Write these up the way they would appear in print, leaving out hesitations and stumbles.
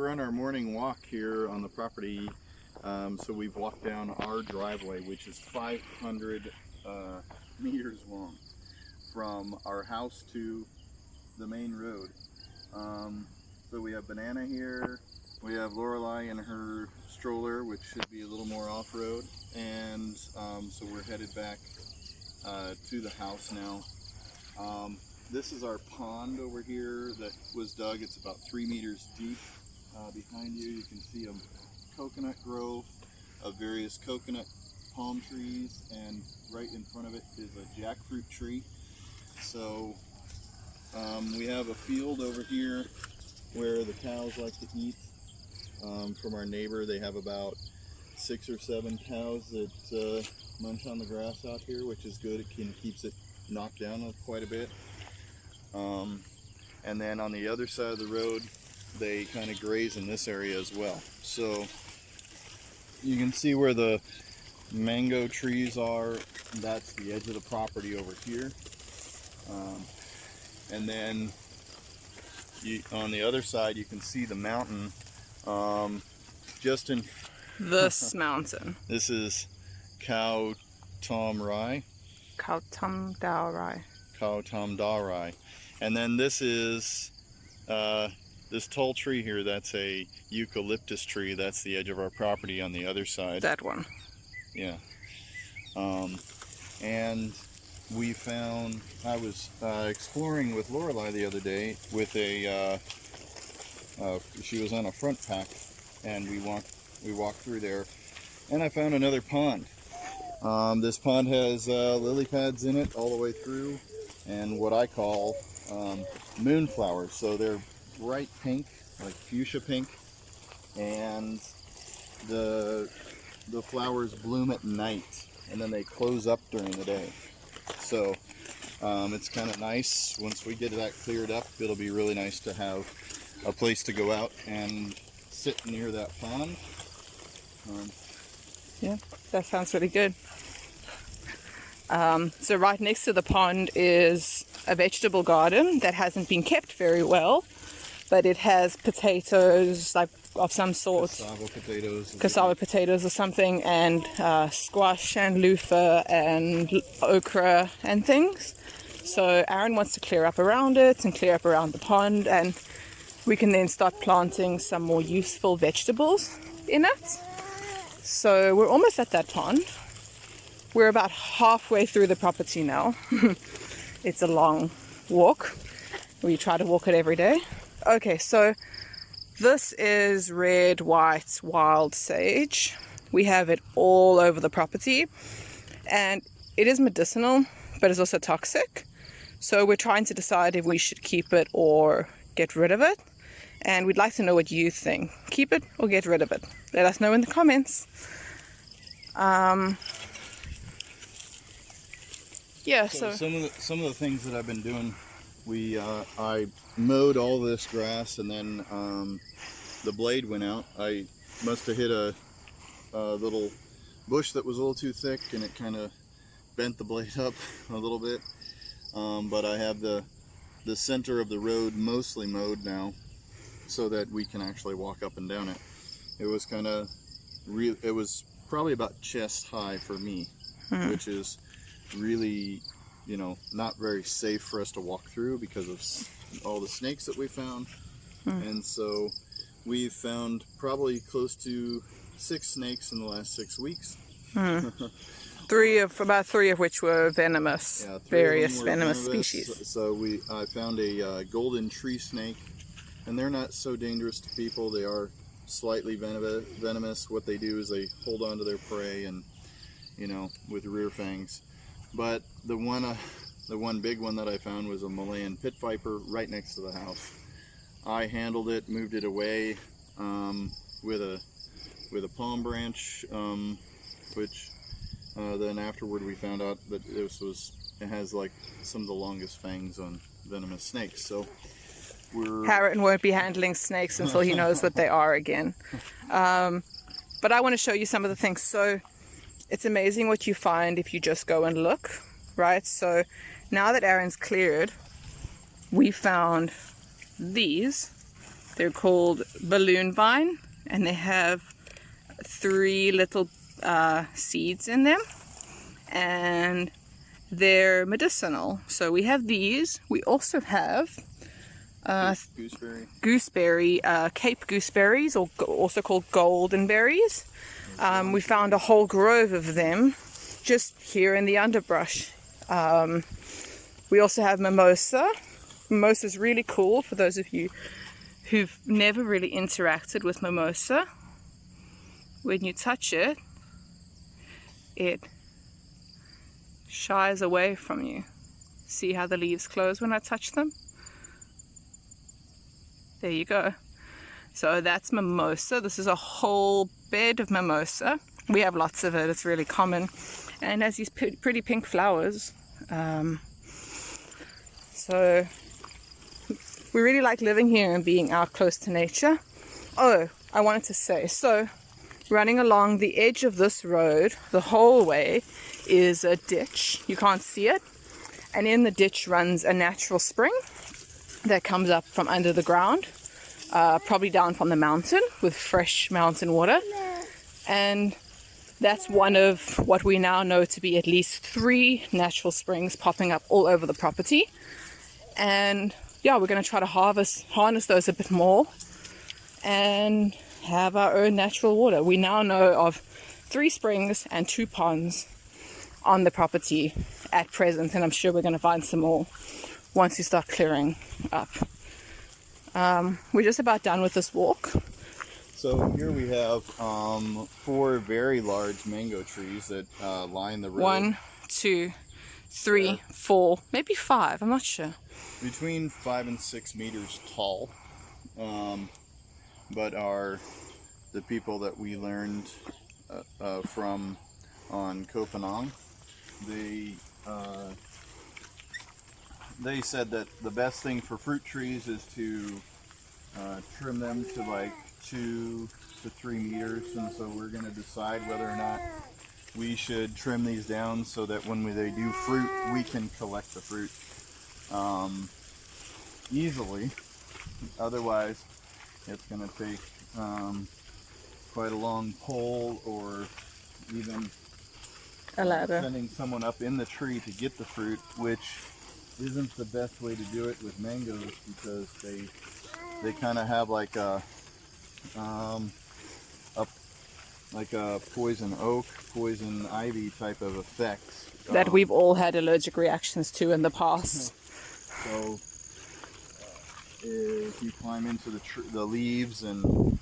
we're on our morning walk here on the property. So we've walked down our driveway, which is 500 meters long from our house to the main road. So we have Banana here, we have Lorelei in her stroller, which should be a little more off-road, and so we're headed back to the house now. This is our pond over here that was dug. It's about 3 meters deep. Behind you can see a coconut grove of various coconut palm trees, and right in front of it is a jackfruit tree. So we have a field over here where the cows like to eat. From our neighbor, they have about 6 or 7 cows that munch on the grass out here, which is good. It keeps it knocked down quite a bit. And then on the other side of the road, they kind of graze in this area as well. So you can see where the mango trees are. That's the edge of the property over here. And then on the other side, you can see the mountain. Just in this mountain. This is Khao Thom Rai. Khao Thom Dao Rai. Khao Thom Dao Rai. And then this is this tall tree here. That's a eucalyptus tree. That's the edge of our property on the other side. That one. Yeah. And we found, I was exploring with Lorelei the other day with a, she was on a front pack, and we walked through there, and I found another pond. This pond has lily pads in it all the way through, and what I call moonflowers. So they're bright pink, like fuchsia pink, and the flowers bloom at night, and then they close up during the day. So it's kind of nice. Once we get that cleared up, it'll be really nice to have a place to go out and sit near that pond. Yeah, that sounds really good. So right next to the pond is a vegetable garden that hasn't been kept very well, but it has potatoes like of some sort, cassava potatoes or something, and squash and loofah and okra and things. So Aaron wants to clear up around it and clear up around the pond, and we can then start planting some more useful vegetables in it. So we're almost at that pond. We're about halfway through the property now. It's a long walk. We try to walk it every day. Okay, so this is red, white, wild sage. We have it all over the property, and it is medicinal, but it's also toxic. So we're trying to decide if we should keep it or get rid of it. And we'd like to know what you think. Keep it or get rid of it? Let us know in the comments. Yeah, so some of the things that I've been doing, I mowed all this grass, and then the blade went out. I must have hit a little bush that was a little too thick, and it kind of bent the blade up a little bit. But I have the center of the road mostly mowed now, so that we can actually walk up and down it. It was kind of it was probably about chest high for me, which is really, you know, not very safe for us to walk through because of all the snakes that we found. And so we've found probably close to 6 snakes in the last 6 weeks. About three of which were venomous. Yeah, various venomous species. So I found a golden tree snake, and they're not so dangerous to people. They are slightly venomous. What they do is they hold on to their prey, and, you know, with rear fangs. But the one big one that I found was a Malayan pit viper right next to the house. I handled it, moved it away with a palm branch, which then afterward we found out that it has like some of the longest fangs on venomous snakes. So Harriet won't be handling snakes until he knows what they are again. But I want to show you some of the things. So it's amazing what you find if you just go and look, right? So now that Aaron's cleared, we found these. They're called balloon vine, and they have 3 little seeds in them, and they're medicinal. So we have these. We also have gooseberry, Cape gooseberries, or also called golden berries. We found a whole grove of them just here in the underbrush. We also have mimosa. Mimosa is really cool for those of you who've never really interacted with mimosa. When you touch it, it shies away from you. See how the leaves close when I touch them? There you go. So that's mimosa. This is a whole bed of mimosa. We have lots of it. It's really common. And has these pretty pink flowers. So we really like living here and being out close to nature. Oh, I wanted to say, so running along the edge of this road, the whole way, is a ditch. You can't see it. And in the ditch runs a natural spring that comes up from under the ground, probably down from the mountain, with fresh mountain water. And that's one of what we now know to be at least 3 natural springs popping up all over the property. And yeah, we're going to try to harness those a bit more and have our own natural water. We now know of 3 springs and 2 ponds on the property at present, and I'm sure we're going to find some more once we start clearing up. We're just about done with this walk. So here we have 4 very large mango trees that line the road. 1, 2, 3, 4, maybe 5, I'm not sure. Between 5 and 6 meters tall, but are the people that we learned from on Koh Phanong. They said that the best thing for fruit trees is to trim them to like 2 to 3 meters, and so we're going to decide whether or not we should trim these down so that when they do fruit, we can collect the fruit easily. Otherwise, it's going to take quite a long pole, or even A ladder. sending someone up in the tree to get the fruit, which isn't the best way to do it with mangoes, because they kind of have like a poison oak, poison ivy type of effects That we've all had allergic reactions to in the past. So if you climb into the leaves, and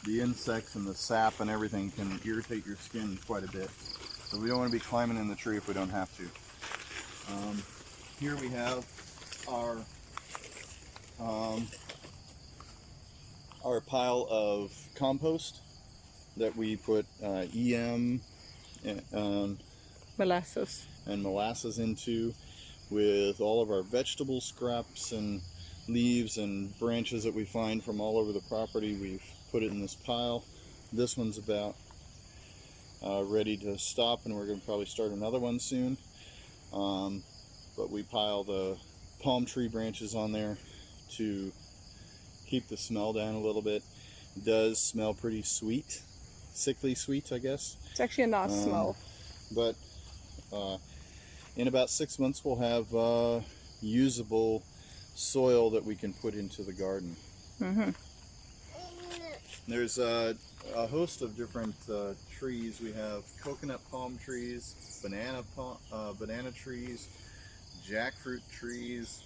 the insects and the sap and everything can irritate your skin quite a bit. So we don't want to be climbing in the tree if we don't have to. Here we have our pile of compost that we put EM Molasses. and molasses into, with all of our vegetable scraps and leaves and branches that we find from all over the property. We've put it in this pile. This one's about ready to stop, and we're going to probably start another one soon. But we pile the palm tree branches on there to keep the smell down a little bit. It does smell pretty sweet, sickly sweet, I guess. It's actually a nice smell. But in about 6 months we'll have usable soil that we can put into the garden. Mm-hmm. There's a host of different trees. We have coconut palm trees, banana trees, jackfruit trees,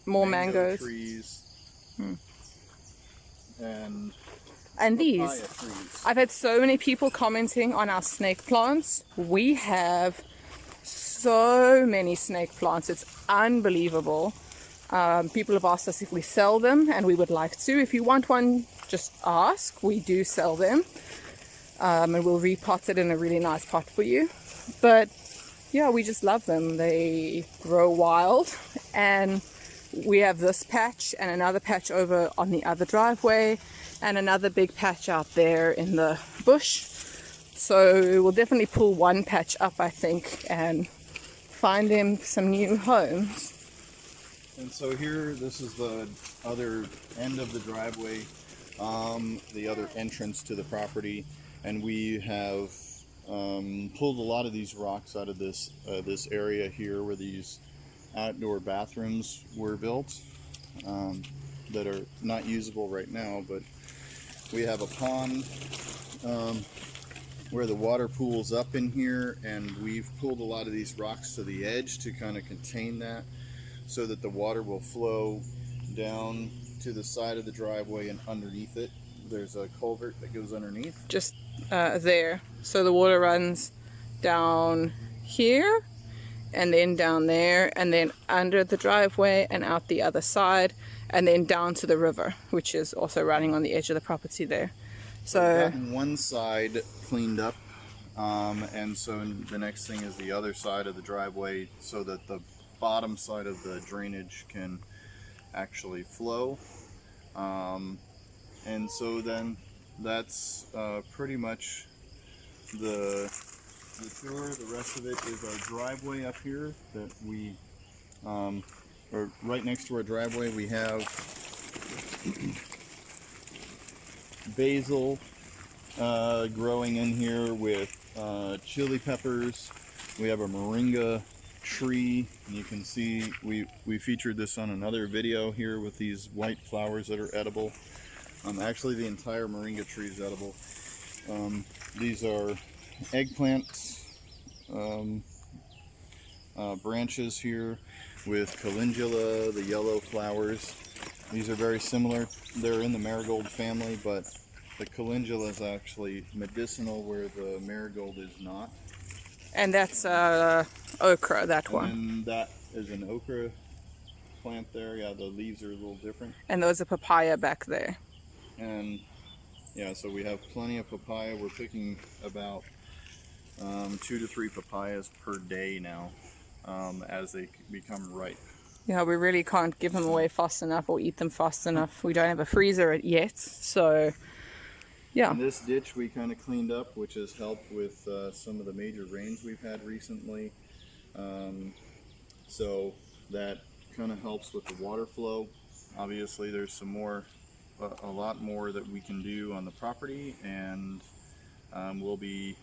more mangoes trees, and these. Trees. I've had so many people commenting on our snake plants. We have so many snake plants. It's unbelievable. People have asked us if we sell them, and we would like to. If you want one, just ask. We do sell them, and we'll repot it in a really nice pot for you. But yeah, we just love them. They grow wild, and we have this patch and another patch over on the other driveway, and another big patch out there in the bush. So we'll definitely pull one patch up, I think, and find them some new homes. And so here, this is the other end of the driveway, the other entrance to the property, and we have pulled a lot of these rocks out of this area here where these outdoor bathrooms were built, that are not usable right now. But we have a pond where the water pools up in here, and we've pulled a lot of these rocks to the edge to kind of contain that, so that the water will flow down to the side of the driveway and underneath it. There's a culvert that goes underneath. Just there. So the water runs down here and then down there and then under the driveway and out the other side and then down to the river, which is also running on the edge of the property there. So we've gotten one side cleaned up, and so the next thing is the other side of the driveway, so that the bottom side of the drainage can actually flow. And so then that's pretty much the tour. The rest of it is our driveway up here that we, or right next to our driveway, we have basil growing in here with chili peppers. We have a moringa tree, and you can see we featured this on another video here with these white flowers that are edible. Actually, the entire moringa tree is edible. These are eggplants, branches here with calendula, the yellow flowers. These are very similar. They're in the marigold family, but the calendula is actually medicinal where the marigold is not. and that's okra, that one. And that is an okra plant there. Yeah, the leaves are a little different. And there's a papaya back there. And yeah, so we have plenty of papaya. We're picking about 2 to 3 papayas per day now, as they become ripe. Yeah, we really can't give them away fast enough or eat them fast enough. We don't have a freezer yet, so yeah. And this ditch we kind of cleaned up, which has helped with some of the major rains we've had recently. So that kind of helps with the water flow. Obviously, there's some more, a lot more that we can do on the property, and we'll be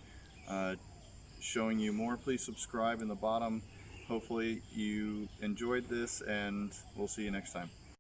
showing you more. Please subscribe in the bottom. Hopefully you enjoyed this, and we'll see you next time.